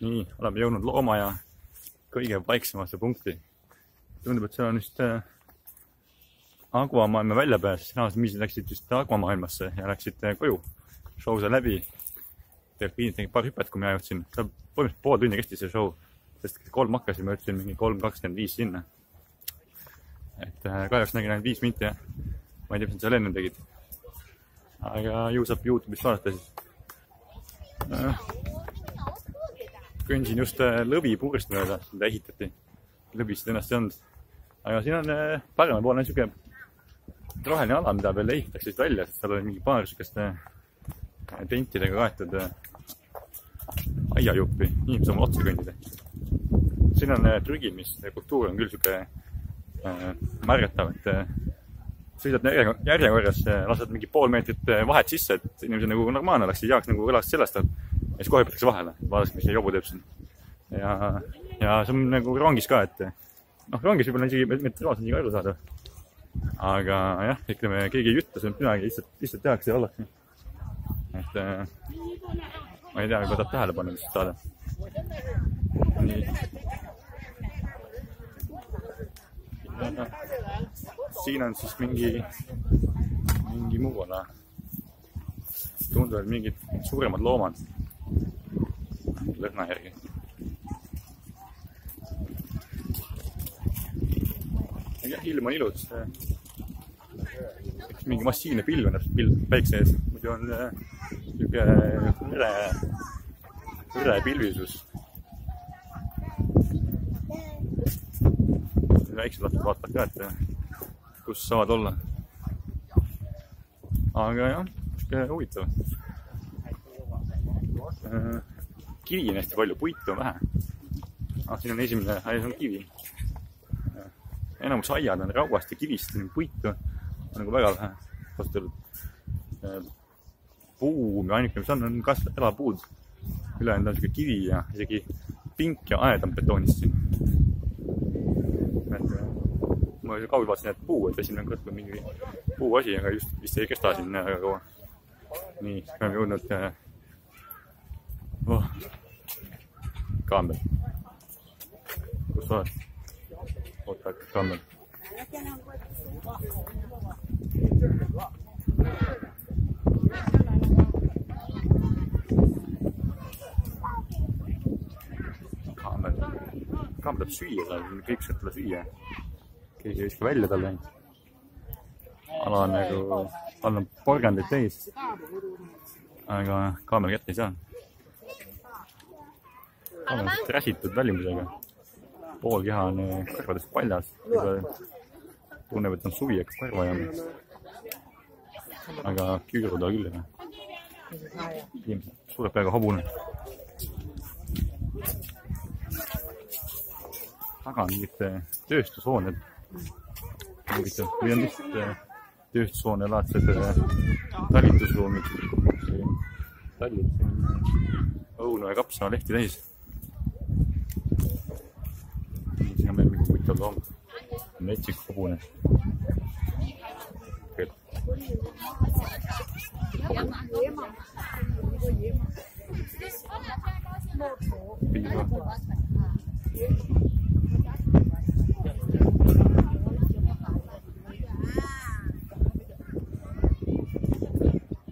nii, oleme jõudnud loomaaia kõige vaiksemasse punkti. Tundub, et seal on just Aquamaailma väljapääs. Miisid läksid just Aquamaailmasse ja läksid koju. Show sai läbi. Delfiinid tegid paar hüpet, kui mina jõudsin. Põhimõtteliselt pool tunni kestis see show. Sest 3 hakkasin, ma jõudsin mingi 3.25 sinna. Et kahjuks nägin ainult 5 minti ja ma ei tea, mis nad seal enne tegid. Aga ju saab YouTube'ist vaadata siis. Kõnsin just lõvi puurist mööda, mida ehitati. Lõbist ennast ei olnud. Aga siin on parema poole niisugune roheline ala, mida veel ehitatakse välja, sest seal oli mingi paar niisugust tentidega kaetud aiajuppi. Inimesed saavad otsa kõndida. Siin on trügimiskultuur on küll niisugune märgatav, et sõidad järjekorras, lased mingi pool meetrit vahet sisse, et inimesed nagu normaalne oleks, ei jaaks nagu õlast sellest, ja siis kohe hüpatakse vahele. Vaadake, mis see jobu teeb siin. Ja see on nagu rongis ka, et rongis võib-olla isegi metroos on isegi aru saada. Aga jah, ütleme, keegi ei ütle, see on midagi, lihtsalt tehakse ja ollakse. Et ma ei tea, võib-olla tahab tähelepanu lihtsalt saada. Nii. Siin on siis mingi muu ala. Tunduvad mingid suuremad loomad lõhna järgi. Ja ilm on ilus. Üks mingi massiivne pilv on päikse ees. Muidu on hõre pilvisus. Väiksed lapsed vaatavad ka, et kus saavad olla. Aga jah, huvitav. Kivi on hästi palju, puitu on vähe. Siin on esimene, see on kivi. Enamus aiad on rauast ja kivist, puitu on nagu väga vähe kasutatud. Puu, ainuke mis on kasv elapuud. Ülejäänud on niisugune kivi ja isegi pink ja aed on betoonist siin. Ma kaugel vaatasin, et puu, et esimene kord on mingi puu asi, aga just vist ei kesta siin väga kaua. Nii, siis me oleme jõudnud kaamel. Kus sa oled? Oota, kaamel. Kaamel tahab süüa, kõik saab tulla süüa. Keegi ei viska välja talle. Ala on nagu, all on porgandid täis. Aga kaamel kätte ei saa. Kaamel on träsitud välimusega. Pool keha on kõrvadest paljas. Tunneb, et on suvi, et kõrva jäänud. Aga küüru ta küll. Suureb peaga hobune. Taga on mingid tööstushooned. Või on lihtsalt tööstushoone laadsed talitusruumid. Tallid õunu ja kapsa lehti täis. Siin on meil mingi huvitav loom. Metsik hobune.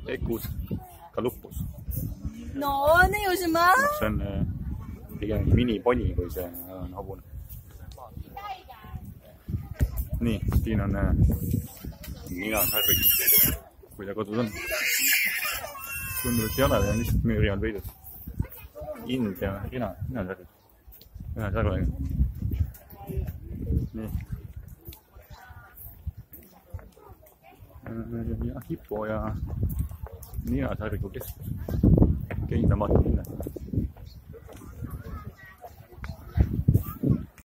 Ekus Kalupus. No, 那有什么？ See on pigem miniponi, kui see on hobune. Nii, siin on ninasarvik, kui ta kodus on. Tundub, et jalad on lihtsalt müüri all peidus. Ind ja ninasarvik. Ühe sarvega. Nii. Ja hipo ja ninasarviku keskus. Keindamata minna.